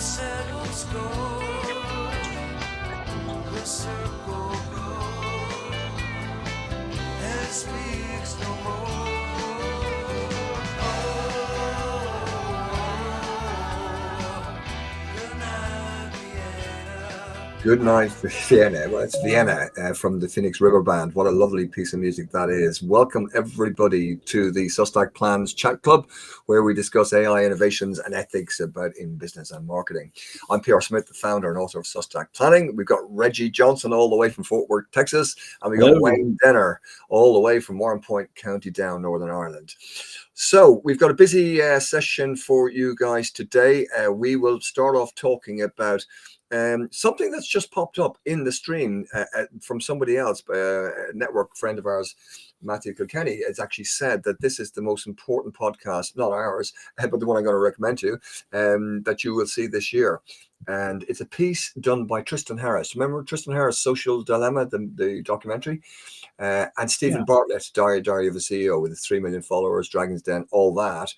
settled score. The circle goes and speaks no more. Good night, Vienna. Well, it's Vienna from the Phoenix River Band. What a lovely piece of music that is. Welcome, everybody, to the Sustac Plans Chat Club, where we discuss AI innovations and ethics about in business and marketing. I'm Pierre Smith, the founder and author of Sustac Planning. We've got Reggie Johnson all the way from Fort Worth, Texas, and we got Hello. Wayne Denner all the way from Warrenpoint, County Down, Northern Ireland. So we've got a busy session for you guys today. We will start off talking about something that's just popped up in the stream from somebody else, a network friend of ours, Matthew Kilkenny, has actually said that this is the most important podcast, not ours, but the one I'm going to recommend to you, that you will see this year. And it's a piece done by Tristan Harris. Remember Tristan Harris' Social Dilemma, the documentary? And Stephen Bartlett, Diary of a CEO, with 3 million followers, Dragon's Den, all that.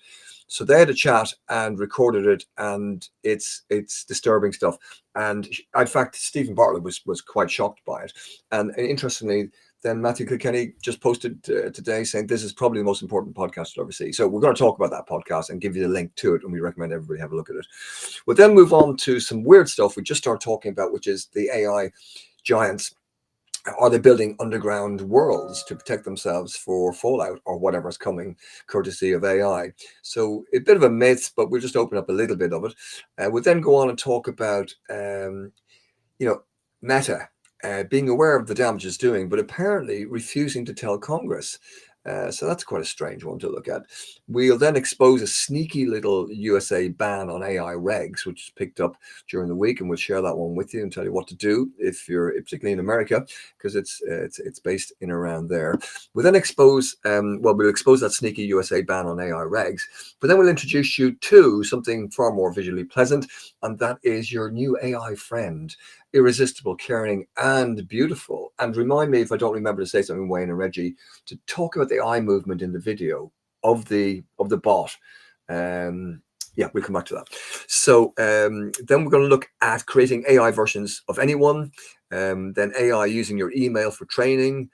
So they had a chat and recorded it, and it's disturbing stuff. And in fact, Stephen Bartlett was quite shocked by it. And interestingly, then Matthew Kilkenny just posted today saying this is probably the most important podcast you'll ever see. So we're going to talk about that podcast and give you the link to it, and we recommend everybody have a look at it. We'll then move on to some weird stuff we just started talking about, which is the AI giants. Are they building underground worlds to protect themselves for fallout or whatever's coming, courtesy of AI? So a bit of a myth, but we'll just open up a little bit of it. We'll then go on and talk about, Meta being aware of the damage it's doing, but apparently refusing to tell Congress. So that's quite a strange one to look at. We'll then expose a sneaky little USA ban on AI regs, which is picked up during the week, and we'll share that one with you and tell you what to do if you're particularly in America, because it's based in around there. We'll then expose, we'll expose that sneaky USA ban on AI regs, but then we'll introduce you to something far more visually pleasant, and that is your new AI friend. Irresistible, caring, and beautiful. And remind me if I don't remember to say something, Wayne and Reggie, to talk about the eye movement in the video of the bot. We'll come back to that. So then we're going to look at creating AI versions of anyone, then AI using your email for training,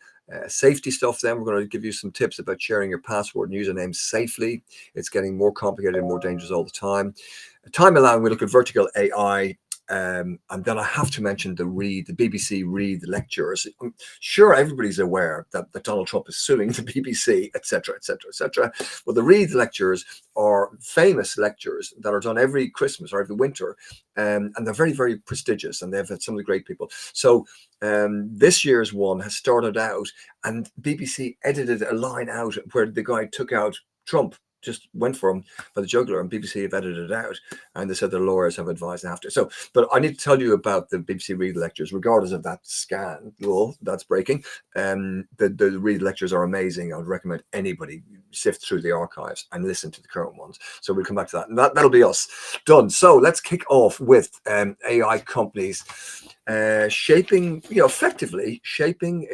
safety stuff. Then we're going to give you some tips about sharing your password and username safely. It's getting more complicated and more dangerous all the time. Time allowing, we look at vertical AI. And then I have to mention the BBC Read lectures. I'm sure everybody's aware that Donald Trump is suing the BBC, etc., etc., etc. Well, the Read lectures are famous lectures that are done every Christmas or every winter, and they're very, very prestigious, and they've had some of the great people. So this year's one has started out, and BBC edited a line out where the guy took out Trump. Just went for him by the jugular, and BBC have edited it out, and they said their lawyers have advised after. So, but I need to tell you about the BBC Read lectures, regardless of that scandal that's breaking. The Read lectures are amazing. I would recommend anybody sift through the archives and listen to the current ones. So we'll come back to that, and that'll be us done. So let's kick off with AI companies shaping, effectively shaping,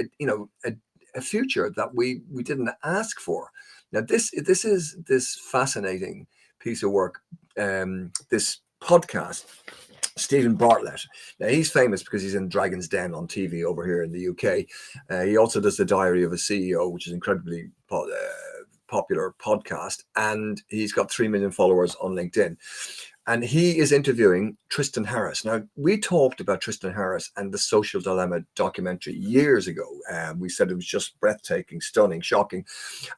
a future that we didn't ask for. Now, this is this fascinating piece of work, this podcast, Stephen Bartlett. Now, he's famous because he's in Dragon's Den on TV over here in the UK. He also does the Diary of a CEO, which is incredibly popular podcast, and he's got 3 million followers on LinkedIn. And he is interviewing Tristan Harris. Now, we talked about Tristan Harris and the Social Dilemma documentary years ago. We said it was just breathtaking, stunning, shocking.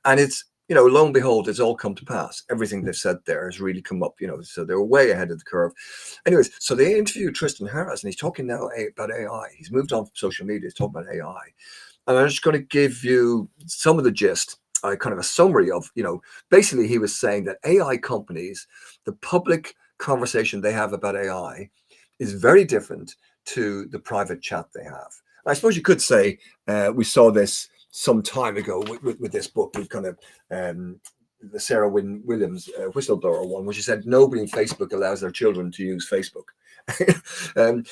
And it's, lo and behold, it's all come to pass. Everything they've said there has really come up, so they're way ahead of the curve. Anyways, so they interviewed Tristan Harris, and he's talking now about AI. He's moved on from social media. He's talking about AI. And I'm just going to give you some of the gist, kind of a summary of, basically he was saying that AI companies, the public conversation they have about AI is very different to the private chat they have. I suppose you could say we saw this some time ago with this book. We've kind of the Sarah Williams whistleblower one, where she said nobody in Facebook allows their children to use Facebook.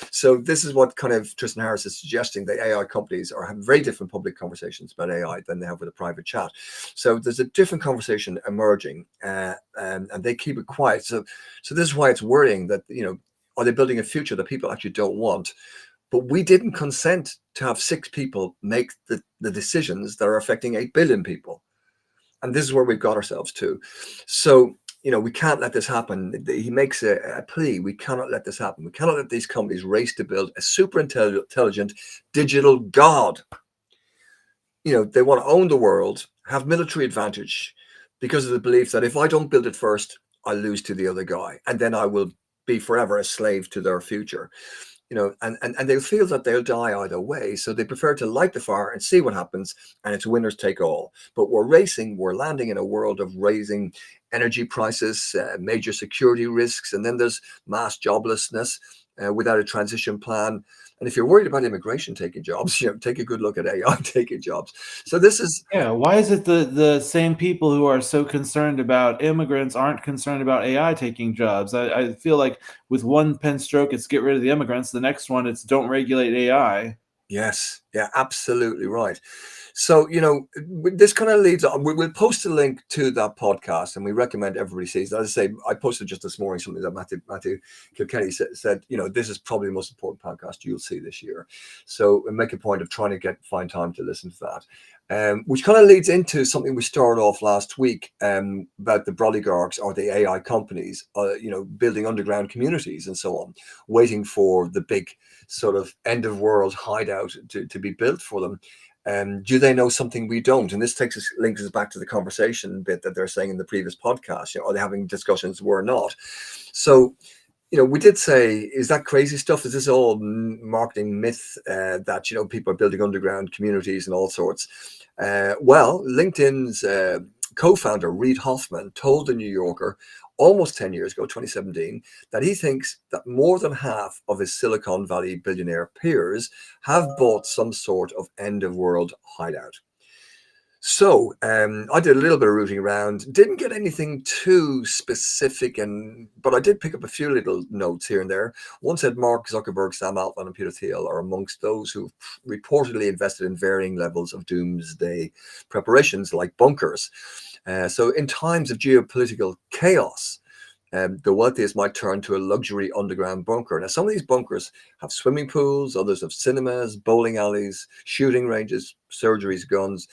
So this is what kind of Tristan Harris is suggesting, that AI companies are having very different public conversations about AI than they have with a private chat. So there's a different conversation emerging, and they keep it quiet. So this is why it's worrying that Are they building a future that people actually don't want? But we didn't consent to have 6 people make the decisions that are affecting 8 billion people. And this is where we've got ourselves to. So, we can't let this happen. He makes a plea. We cannot let this happen. We cannot let these companies race to build a super intelligent digital god. They want to own the world, have military advantage because of the belief that if I don't build it first, I lose to the other guy. And then I will be forever a slave to their future. And they'll feel that they'll die either way. So they prefer to light the fire and see what happens, and it's winners take all. But we're landing in a world of raising energy prices, major security risks, and then there's mass joblessness without a transition plan. And if you're worried about immigration taking jobs, take a good look at AI taking jobs. So this is why is it the same people who are so concerned about immigrants aren't concerned about AI taking jobs? I feel like with one pen stroke, it's get rid of the immigrants. The next one, it's don't regulate AI. Yes, yeah, absolutely right. So, this kind of leads on. We'll post a link to that podcast, and we recommend everybody sees. As I say, I posted just this morning something that Matthew Kilkenny said, this is probably the most important podcast you'll see this year. So we make a point of trying to find time to listen to that. Which kind of leads into something we started off last week about the oligarchs or the AI companies, building underground communities and so on, waiting for the big sort of end of world hideout to be built for them. Do they know something we don't? And this links us back to the conversation bit that they're saying in the previous podcast. Are they having discussions we're not? So, we did say, is that crazy stuff? Is this all marketing myth that, people are building underground communities and all sorts? Well, LinkedIn's co-founder, Reid Hoffman, told The New Yorker almost 10 years ago, 2017, that he thinks that more than half of his Silicon Valley billionaire peers have bought some sort of end-of-world hideout. So I did a little bit of rooting around, didn't get anything too specific, but I did pick up a few little notes here and there. One said Mark Zuckerberg, Sam Altman, and Peter Thiel are amongst those who've reportedly invested in varying levels of doomsday preparations like bunkers. So in times of geopolitical chaos, the wealthiest might turn to a luxury underground bunker. Now, some of these bunkers have swimming pools, others have cinemas, bowling alleys, shooting ranges, surgeries, guns.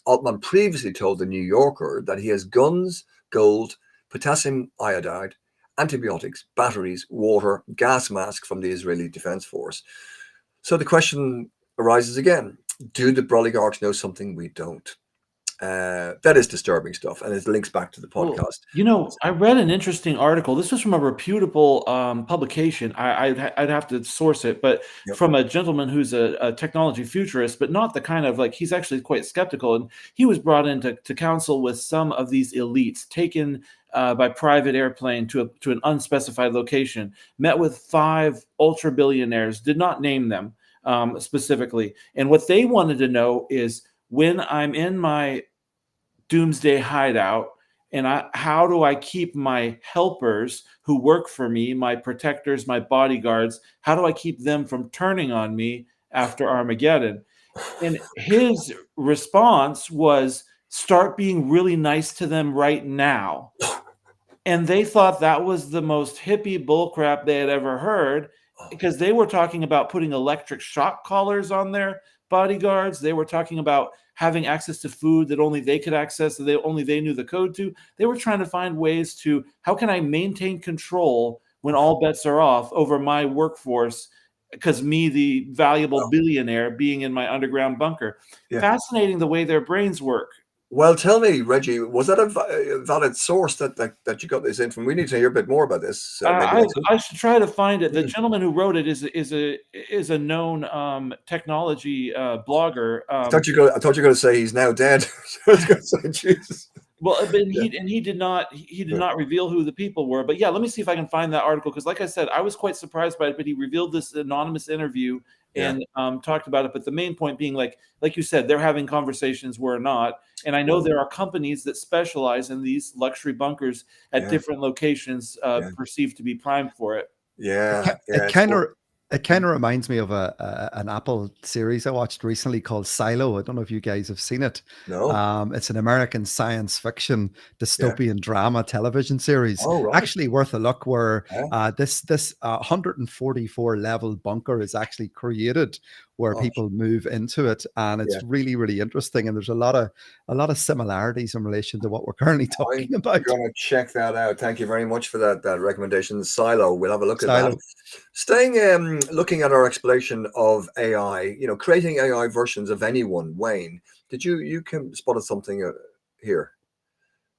Altman previously told The New Yorker that he has guns, gold, potassium iodide, antibiotics, batteries, water, gas masks from the Israeli Defense Force. So the question arises again, do the oligarchs know something we don't? That is disturbing stuff, and it links back to the podcast. Well, I read an interesting article. This was from a reputable publication. I'd have to source it, but from a gentleman who's a technology futurist, but not the kind of he's actually quite skeptical. And he was brought in to counsel with some of these elites taken by private airplane to an unspecified location, met with 5 ultra billionaires, did not name them specifically. And what they wanted to know is, when I'm in my doomsday hideout, and how do I keep my helpers who work for me, my protectors, my bodyguards, how do I keep them from turning on me after Armageddon? And his response was, start being really nice to them right now. And they thought that was the most hippie bullcrap they had ever heard, because they were talking about putting electric shock collars on their bodyguards. They were talking about having access to food that only they could access, that only they knew the code to. They were trying to find ways to, how can I maintain control when all bets are off over my workforce, because me, the valuable billionaire, being in my underground bunker. Fascinating the way their brains work. Well, tell me, Reggie, was that a valid source that you got this in from? We need to hear a bit more about this. I should try to find it. The gentleman who wrote it is a known technology blogger. I thought you were going to say he's now dead. I was going to say, Jesus. Well, but he did not reveal who the people were. But yeah, let me see if I can find that article, because like I said, I was quite surprised by it. But he revealed this anonymous interview and talked about it. But the main point being, like you said, they're having conversations we're not. And I know there are companies that specialize in these luxury bunkers at different locations perceived to be primed for it. Yeah. It kind of It kind of reminds me of an Apple series I watched recently called Silo. I don't know if you guys have seen it. No. It's an American science fiction Yeah. dystopian drama television series. Oh, right. Actually worth a look. Where Yeah. this 144 level bunker is actually created, where Oh, people move into it, and yeah. it's really really interesting. And there's a lot of similarities in relation to what we're currently talking I'm about. gonna check that out. Thank you very much for that recommendation. Silo. We'll have a look at that. Silo. Staying looking at our exploration of AI, creating AI versions of anyone, Wayne, did you can spotted something here?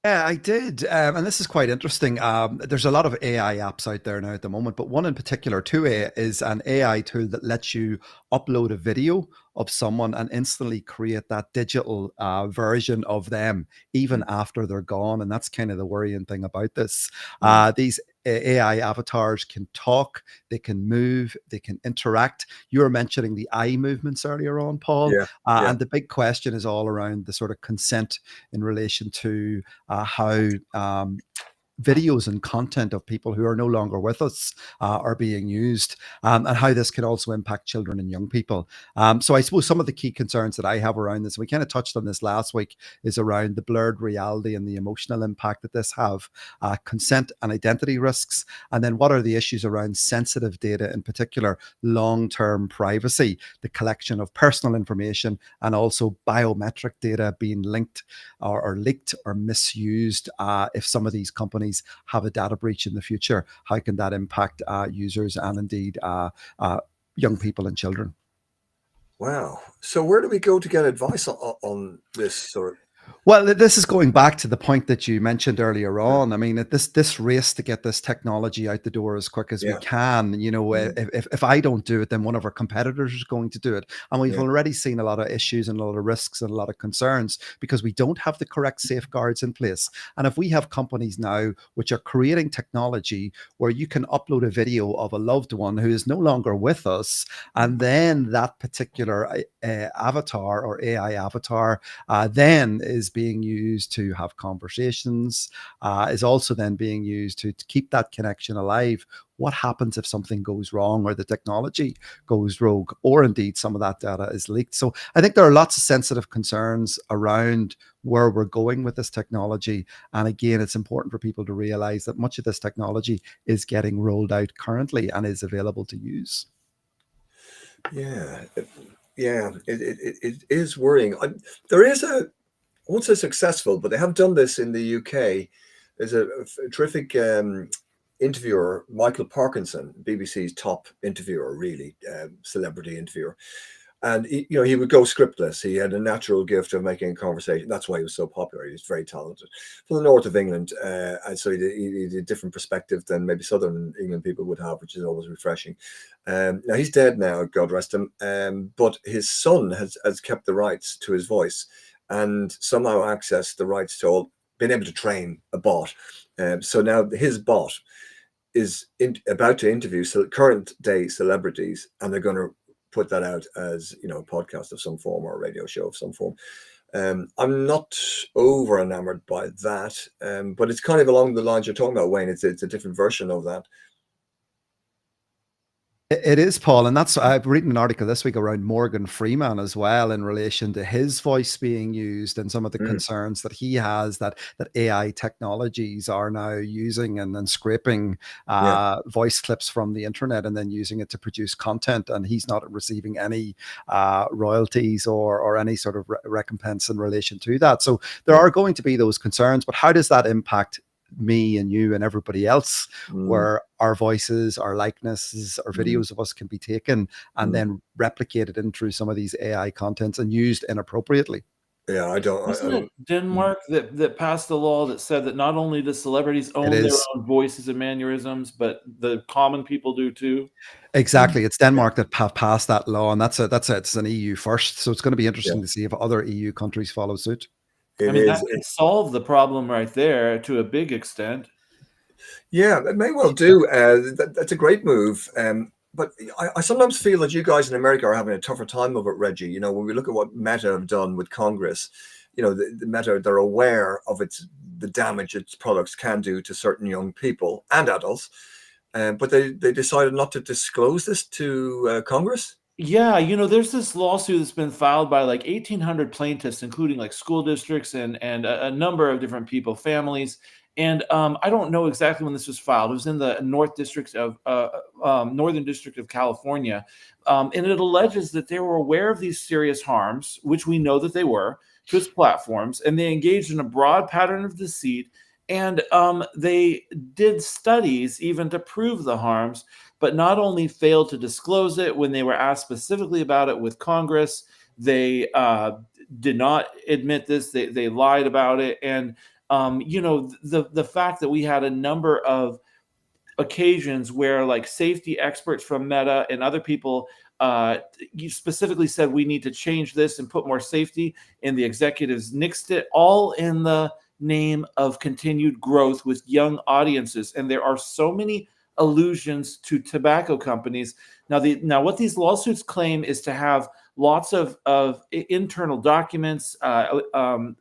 Yeah, I did. And this is quite interesting. There's a lot of AI apps out there now at the moment, but one in particular, 2A, is an AI tool that lets you upload a video of someone and instantly create that digital version of them, even after they're gone. And that's kind of the worrying thing about this. These AI avatars can talk, they can move, they can interact. You were mentioning the eye movements earlier on, Paul. Yeah, yeah. And the big question is all around the sort of consent in relation to how videos and content of people who are no longer with us are being used, and how this can also impact children and young people. So I suppose some of the key concerns that I have around this, we kind of touched on this last week, is around the blurred reality and the emotional impact that this have, consent and identity risks, and then what are the issues around sensitive data, in particular long-term privacy, the collection of personal information, and also biometric data being linked or leaked or misused. If some of these companies have a data breach in the future, how can that impact users and indeed young people and children? Wow. So where do we go to get advice on this sort of? Well, this is going back to the point that you mentioned earlier on. I mean, this race to get this technology out the door as quick as we Yeah. can. If I don't do it, then one of our competitors is going to do it. And we've Yeah. already seen a lot of issues and a lot of risks and a lot of concerns because we don't have the correct safeguards in place. And if we have companies now which are creating technology where you can upload a video of a loved one who is no longer with us, and then that particular avatar or AI avatar then is being used to have conversations, is also then being used to keep that connection alive. What happens if something goes wrong or the technology goes rogue, or indeed some of that data is leaked? So I think there are lots of sensitive concerns around where we're going with this technology. And again, it's important for people to realize that much of this technology is getting rolled out currently and is available to use. Yeah. It is worrying. There is I won't say successful, but they have done this in the UK. There's a terrific interviewer, Michael Parkinson, BBC's top interviewer, really celebrity interviewer, and he would go scriptless. He had a natural gift of making a conversation. That's why he was so popular. He was very talented, from the north of England, and so he did a different perspective than maybe southern England people would have, which is always refreshing. Now he's dead now, God rest him, but his son has kept the rights to his voice, and somehow accessed the rights to all, being able to train a bot. So now his bot is about to interview current day celebrities, and they're going to put that out as a podcast of some form or a radio show of some form. I'm not over enamored by that, but it's kind of along the lines you're talking about, Wayne. It's a different version of that. It is, Paul, and I've written an article this week around Morgan Freeman as well, in relation to his voice being used and some of the concerns that he has that AI technologies are now using and scraping voice clips from the internet and then using it to produce content, and he's not receiving any royalties or any sort of recompense in relation to that. So there are going to be those concerns, but how does that impact me and you and everybody else, where our voices, our likenesses, our videos of us can be taken and then replicated in through some of these AI contents and used inappropriately? Yeah, I don't. Wasn't it Denmark that passed a law that said that not only do celebrities own their own voices and mannerisms, but the common people do too? Exactly. It's Denmark that have passed that law, and it's an EU first. So it's going to be interesting to see if other EU countries follow suit. That can solve the problem right there to a big extent. Yeah, it may well do. That's a great move. But I sometimes feel that you guys in America are having a tougher time of it, Reggie. When we look at what Meta have done with Congress, the Meta, they're aware of the damage its products can do to certain young people and adults. but they decided not to disclose this to Congress. Yeah, there's this lawsuit that's been filed by like 1,800 plaintiffs, including like school districts and a number of different people, families. And I don't know exactly when this was filed. It was in the Northern District of California, and it alleges that they were aware of these serious harms, which we know that they were, to its platforms, and they engaged in a broad pattern of deceit. And they did studies even to prove the harms, but not only failed to disclose it when they were asked specifically about it with Congress, they did not admit this. They lied about it. And, the fact that we had a number of occasions where like safety experts from Meta and other people specifically said we need to change this and put more safety, and the executives nixed it, all in the name of continued growth with young audiences. And there are so many allusions to tobacco companies. Now what these lawsuits claim is to have lots of internal documents,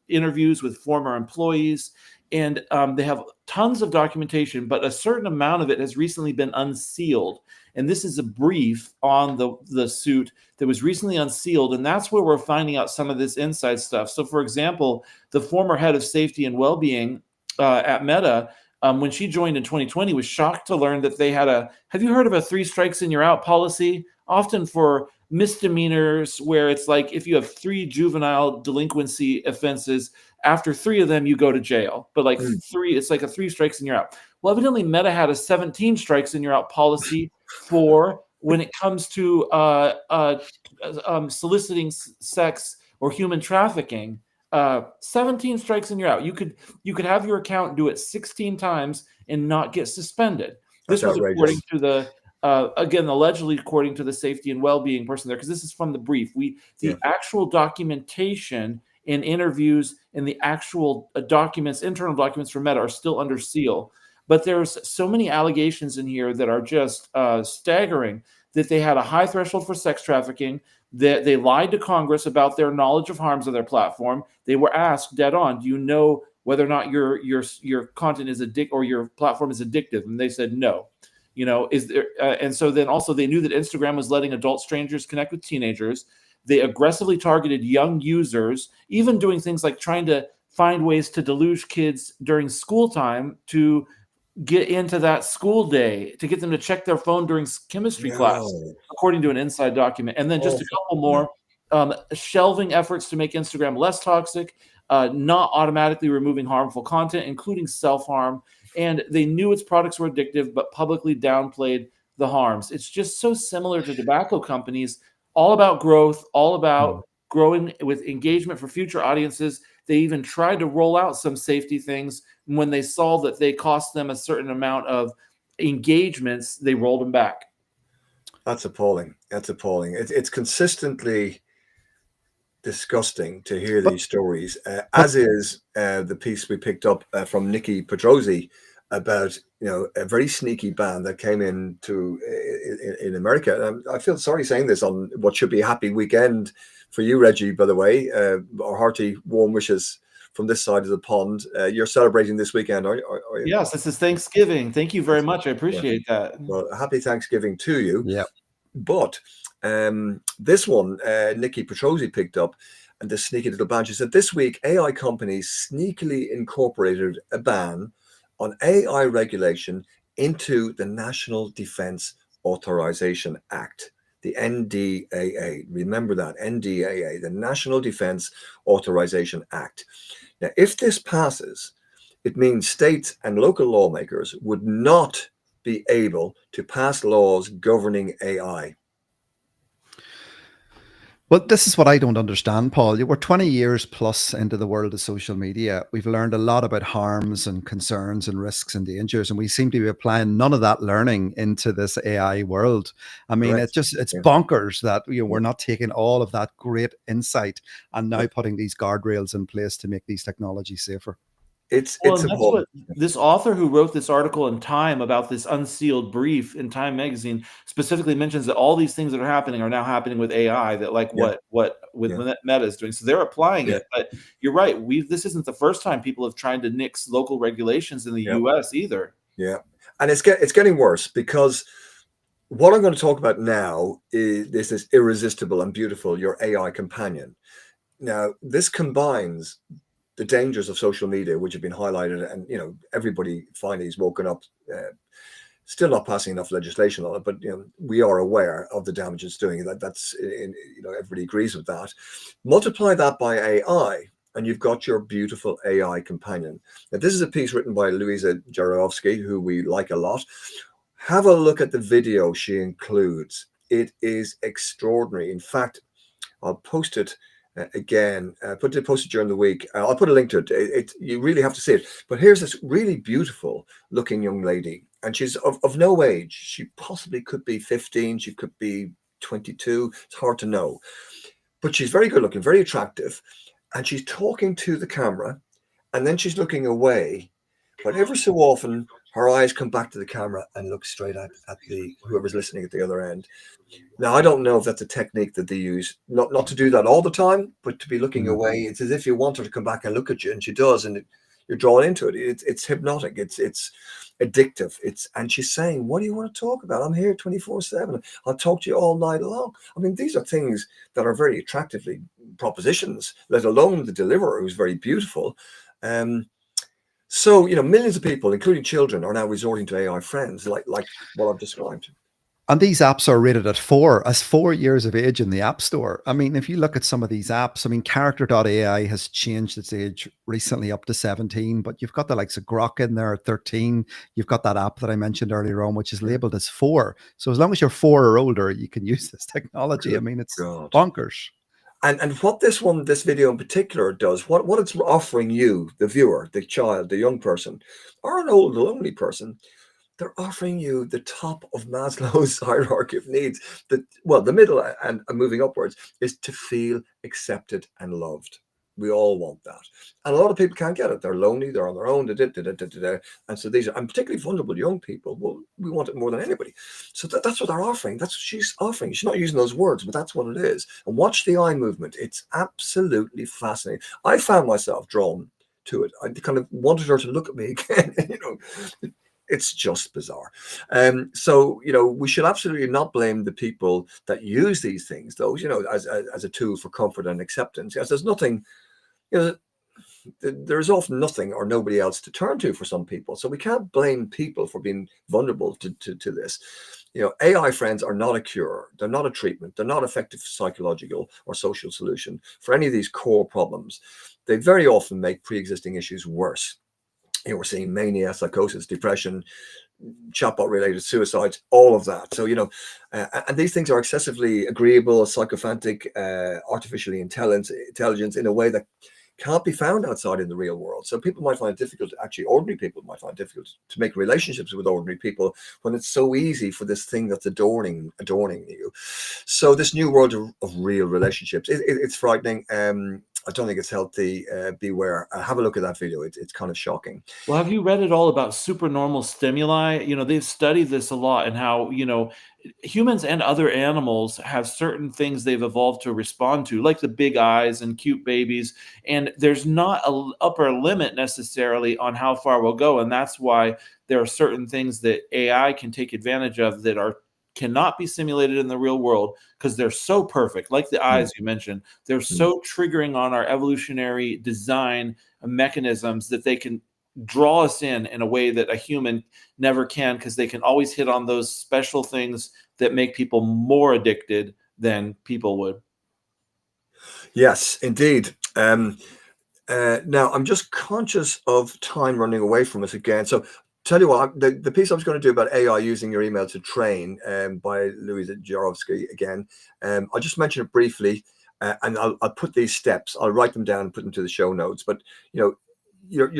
interviews with former employees, and they have tons of documentation, but a certain amount of it has recently been unsealed. And this is a brief on the suit that was recently unsealed, and that's where we're finding out some of this inside stuff. So, for example, the former head of safety and well-being at Meta, when she joined in 2020, was shocked to learn that they had have you heard of a 3 strikes and you're out policy? Often for misdemeanors, where it's like if you have 3 juvenile delinquency offenses, after 3 of them, you go to jail. But like 3, it's like a 3 strikes and you're out. Well, evidently Meta had a 17 strikes and you're out policy for when it comes to soliciting sex or human trafficking. 17 strikes and you're out. You could have your account do it 16 times and not get suspended. This was according to the again, allegedly according to the safety and well-being person there, because this is from the brief. The actual documentation in interviews and the actual documents, internal documents for Meta, are still under seal. But there's so many allegations in here that are just staggering, that they had a high threshold for sex trafficking, that they lied to Congress about their knowledge of harms of their platform. They were asked dead on, do you know whether or not your content is or your platform is addictive? And they said no. Is there? And so then also they knew that Instagram was letting adult strangers connect with teenagers. They aggressively targeted young users, even doing things like trying to find ways to deluge kids during school time to get into that school day, to get them to check their phone during chemistry class, according to an inside document. And then just a couple more, shelving efforts to make Instagram less toxic, not automatically removing harmful content, including self-harm. And they knew its products were addictive, but publicly downplayed the harms. It's just so similar to tobacco companies, all about growth, all about growing with engagement for future audiences. They even tried to roll out some safety things. When they saw that they cost them a certain amount of engagements, they rolled them back. That's appalling. That's appalling. It's consistently disgusting to hear these stories, as is the piece we picked up from Nikki Pedrosi about a very sneaky ban that came in America. I feel sorry saying this on what should be a happy weekend for you, Reggie, by the way. Our hearty warm wishes from this side of the pond. You're celebrating this weekend, are you? Yes, this is Thanksgiving. Thank you very much. I appreciate that. Well, happy Thanksgiving to you. Yeah. But this one, Nikki Petrosi picked up, and this sneaky little ban. She said this week, AI companies sneakily incorporated a ban on AI regulation into the National Defense Authorization Act, the NDAA. Remember that, NDAA, the National Defense Authorization Act. Now, if this passes, it means states and local lawmakers would not be able to pass laws governing AI. Well, this is what I don't understand, Paul. We're 20 years plus into the world of social media. We've learned a lot about harms and concerns and risks and dangers, and we seem to be applying none of that learning into this AI world. I mean, Correct. it's bonkers that we're not taking all of that great insight and now putting these guardrails in place to make these technologies safer. It's that's what this author who wrote this article in Time about this unsealed brief in Time magazine specifically mentions, that all these things that are happening are now happening with AI, that like what Meta is doing. So they're applying it. But you're right. This isn't the first time people have tried to nix local regulations in the US either. Yeah. And it's getting worse, because what I'm going to talk about now is this irresistible and beautiful, your AI companion. Now, this combines the dangers of social media, which have been highlighted, and everybody finally is woken up. Still not passing enough legislation on it, but we are aware of the damage it's doing. That's everybody agrees with that. Multiply that by AI, and you've got your beautiful AI companion. Now, this is a piece written by Louisa Jarovsky, who we like a lot. Have a look at the video she includes. It is extraordinary. In fact, I'll post it again. Post it during the week. I'll put a link to it. You really have to see it. But here's this really beautiful looking young lady, and she's of no age. She possibly could be 15. She could be 22. It's hard to know. But she's very good looking, very attractive. And she's talking to the camera, and then she's looking away. But ever so often, her eyes come back to the camera and look straight at the whoever's listening at the other end. Now, I don't know if that's a technique that they use, not to do that all the time, but to be looking away. It's as if you want her to come back and look at you, and she does, and you're drawn into it. It's hypnotic. It's addictive. And she's saying, "What do you want to talk about? I'm here 24/7. I'll talk to you all night long." I mean, these are things that are very attractively propositions, let alone the deliverer, who's very beautiful. So, millions of people, including children, are now resorting to AI friends like what I've described. And these apps are rated at 4 years of age in the App Store. I mean, if you look at some of these apps, I mean, Character.ai has changed its age recently up to 17, but you've got the likes of Grok in there at 13. You've got that app that I mentioned earlier on, which is labeled as 4. So as long as you're 4 or older, you can use this technology. I mean, it's bonkers. And what this video in particular does, what it's offering you, the viewer, the child, the young person, or an old lonely person, they're offering you the top of Maslow's hierarchy of needs. The middle and moving upwards is to feel accepted and loved. We all want that. And a lot of people can't get it. They're lonely, they're on their own, and so these are, and particularly vulnerable young people, well, we want it more than anybody. So that's what they're offering. That's what she's offering. She's not using those words, but that's what it is. And watch the eye movement. It's absolutely fascinating. I found myself drawn to it. I kind of wanted her to look at me again. It's just bizarre. So, we should absolutely not blame the people that use these things, though, as a tool for comfort and acceptance. Yes, there's nothing, there is often nothing or nobody else to turn to for some people. So we can't blame people for being vulnerable to this. AI friends are not a cure. They're not a treatment. They're not effective psychological or social solution for any of these core problems. They very often make pre-existing issues worse. We're seeing mania, psychosis, depression, chatbot-related suicides, all of that. So, and these things are excessively agreeable, psychophantic, artificially intelligence in a way that can't be found outside in the real world. So people might find it difficult, actually ordinary people might find it difficult to make relationships with ordinary people when it's so easy for this thing that's adorning you. So this new world of real relationships, it's frightening. I don't think it's healthy. Beware. Have a look at that video. It's kind of shocking. Well, have you read at all about supernormal stimuli? They've studied this a lot, and how, humans and other animals have certain things they've evolved to respond to, like the big eyes and cute babies. And there's not an upper limit necessarily on how far we'll go. And that's why there are certain things that AI can take advantage of that cannot be simulated in the real world, because they're so perfect, like the eyes you mentioned. They're so triggering on our evolutionary design mechanisms that they can draw us in a way that a human never can, because they can always hit on those special things that make people more addicted than people would. Yes, indeed. Now, I'm just conscious of time running away from us again. So tell you what, the piece I was going to do about AI using your email to train, by Louisa Jarovsky again, I'll just mention it briefly, and I'll put these steps, I'll write them down and put them to the show notes. But your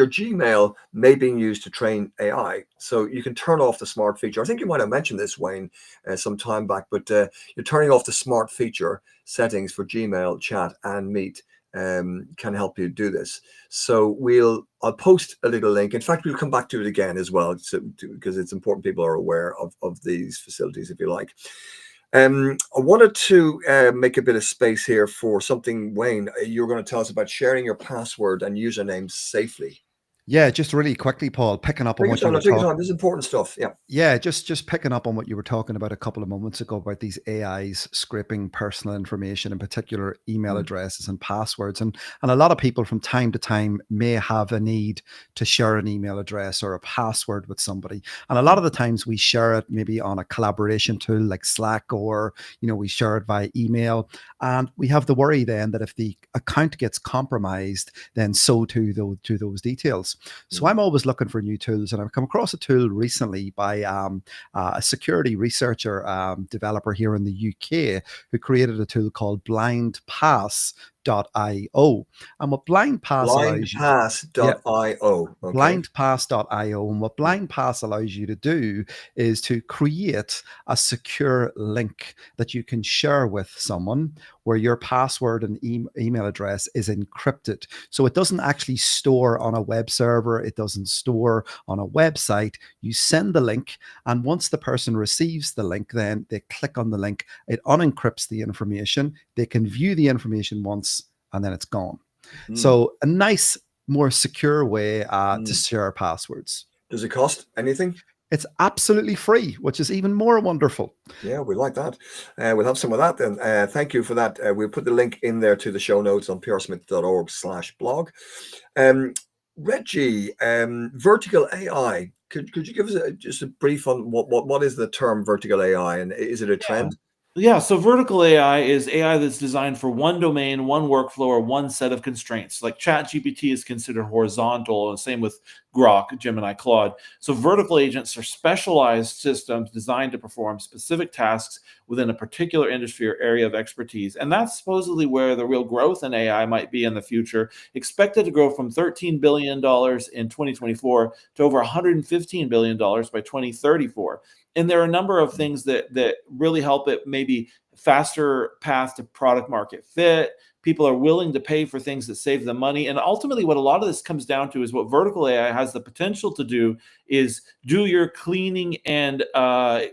Gmail may be used to train AI, so you can turn off the smart feature. I think you might have mentioned this, Wayne, some time back, but you're turning off the smart feature settings for Gmail, Chat, and Meet. Can help you do this. So I'll post a little link. In fact, we'll come back to it again as well, because it's important people are aware of these facilities, if you like. I wanted to make a bit of space here for something, Wayne. You're going to tell us about sharing your password and username safely. Yeah, just really quickly, Paul, picking up on Take your what you time. were Take your talking. time. This is important stuff. Yeah. Yeah, just picking up on what you were talking about a couple of moments ago about these AIs scraping personal information, in particular email Mm. addresses and passwords. And a lot of people from time to time may have a need to share an email address or a password with somebody. And a lot of the times we share it maybe on a collaboration tool like Slack, or we share it via email. And we have the worry then that if the account gets compromised, then so too those details. So I'm always looking for new tools, and I've come across a tool recently by a security researcher developer here in the UK who created a tool called BlindPass.io. And what BlindPass allows you, yeah, Blindpass.io. Okay. blindpass.io. And what blindpass allows you to do is to create a secure link that you can share with someone where your password and email address is encrypted. So it doesn't actually store on a web server, it doesn't store on a website. You send the link, and once the person receives the link, then they click on the link, it unencrypts the information, they can view the information once, and then it's gone. So a nice, more secure way to share passwords. Does it cost anything? It's absolutely free, which is even more wonderful. Yeah, we like that. We'll have some of that then. Thank you for that. We'll put the link in there to the show notes on prsmith.org/blog. Reggie, vertical AI. Could you give us just a brief on what is the term vertical AI, and is it a trend? Yeah, so vertical AI is AI that's designed for one domain, one workflow, or one set of constraints. Like ChatGPT is considered horizontal, and same with Grok, Gemini, Claude. So vertical agents are specialized systems designed to perform specific tasks within a particular industry or area of expertise. And that's supposedly where the real growth in AI might be in the future, expected to grow from $13 billion in 2024 to over $115 billion by 2034. And there are a number of things that really help it, maybe faster path to product market fit. People are willing to pay for things that save them money. And ultimately, what a lot of this comes down to is what vertical AI has the potential to do is do your cleaning and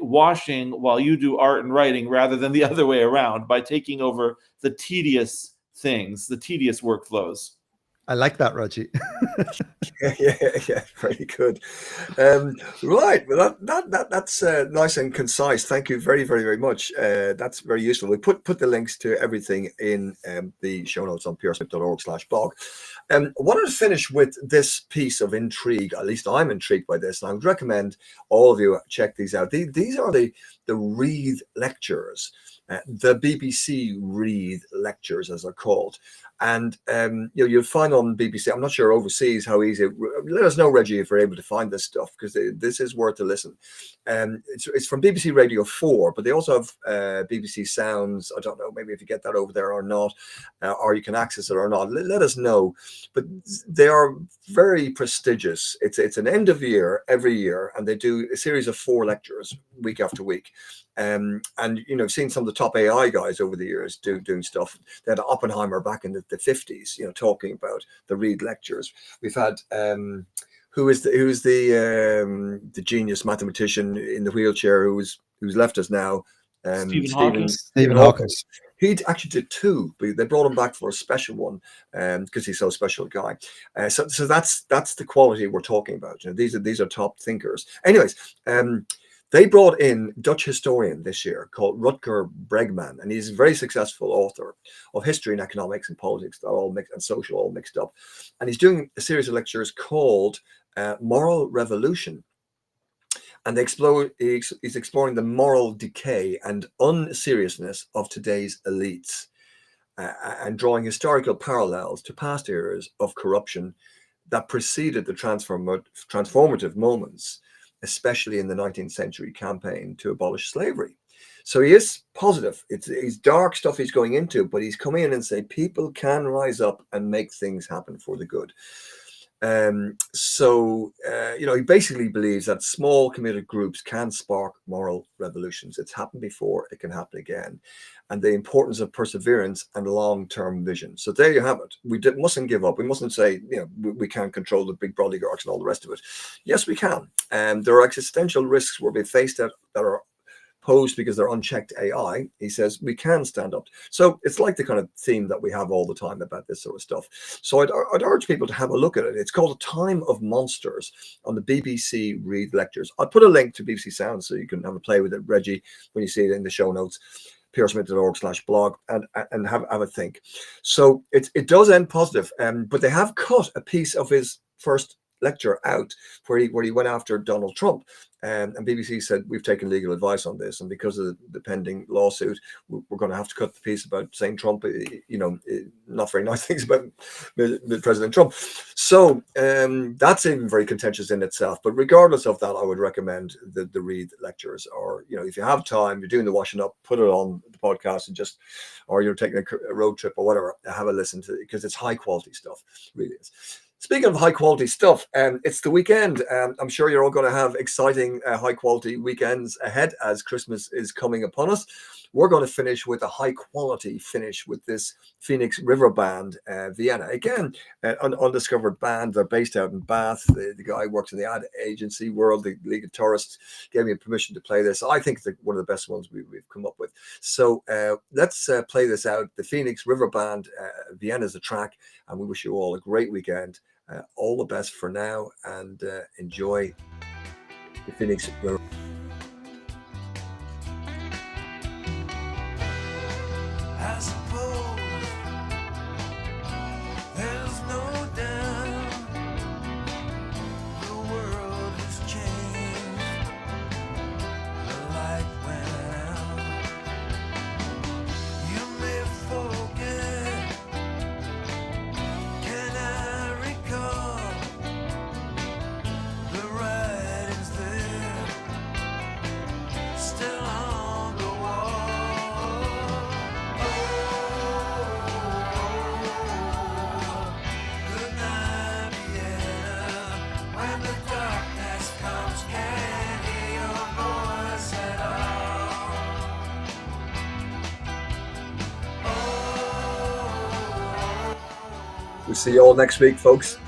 washing while you do art and writing, rather than the other way around, by taking over the tedious things, the tedious workflows. I like that, Reggie. yeah, very good. Right, well, that's nice and concise. Thank you very, very, very much. That's very useful. We put the links to everything in the show notes on prsmith.org/blog. I wanted to finish with this piece of intrigue. At least I'm intrigued by this, and I would recommend all of you check these out. These are the Reid lectures. The BBC Reid lectures, as they're called. And you'll find on BBC, I'm not sure overseas how easy. Let us know, Reggie, if we're able to find this stuff, because this is worth a listen. It's from BBC Radio 4, but they also have BBC Sounds. I don't know, maybe if you get that over there or not, or you can access it or not. Let us know. But they are very prestigious. It's an end of year every year, and they do a series of 4 lectures week after week. And I've seen some of the top AI guys over the years doing stuff. They had Oppenheimer back in the 50s, talking about the Reid lectures. We've had who's the genius mathematician in the wheelchair who's left us now, Stephen Hawking. Stephen Hawking. He actually did 2, but they brought him back for a special one because he's so special a guy. So that's the quality we're talking about. These are top thinkers. Anyways. They brought in a Dutch historian this year called Rutger Bregman, and he's a very successful author of history and economics and politics, all mixed, and social all mixed up. And he's doing a series of lectures called Moral Revolution. And he's exploring the moral decay and unseriousness of today's elites and drawing historical parallels to past eras of corruption that preceded the transformative moments, especially in the 19th century campaign to abolish slavery. So he is positive. It's dark stuff he's going into, but he's coming in and say people can rise up and make things happen for the good. He basically believes that small committed groups can spark moral revolutions. It's happened before, it can happen again. And the importance of perseverance and long-term vision. So there you have it. We mustn't give up. We mustn't say, we can't control the big oligarchs and all the rest of it. Yes, we can. And there are existential risks we're being faced at that are posed because they're unchecked AI, he says we can stand up. So it's like the kind of theme that we have all the time about this sort of stuff. So I'd urge people to have a look at it. It's called A Time of Monsters on the BBC Read Lectures. I'll put a link to BBC Sounds so you can have a play with it, Reggie, when you see it in the show notes, petersmith.org/blog, and have a think. So it does end positive, but they have cut a piece of his first lecture out where he went after Donald Trump, and BBC said we've taken legal advice on this, and because of the pending lawsuit, we're going to have to cut the piece about saying Trump, not very nice things about President Trump. So that's even very contentious in itself. But regardless of that, I would recommend the Read lectures, or if you have time, you're doing the washing up, put it on the podcast and or you're taking a road trip or whatever, have a listen to it, because it's high quality stuff, really is. Speaking of high quality stuff, it's the weekend. I'm sure you're all going to have exciting high quality weekends ahead as Christmas is coming upon us. We're going to finish with a high quality finish with this Phoenix River Band, Vienna. Again, an undiscovered band. They're based out in Bath. The guy works in the ad agency world. The League of Tourists gave me permission to play this. I think it's one of the best ones we've come up with. So let's play this out. The Phoenix River Band, Vienna is the track, and we wish you all a great weekend. All the best for now, and enjoy the Phoenix River. I suppose there's no doubt the world has changed. The light went out. You may forget. Can I recall the writings there still on the wall? Good night, Vienna. When the darkness comes, can't hear your voice at all. We'll see you all next week, folks.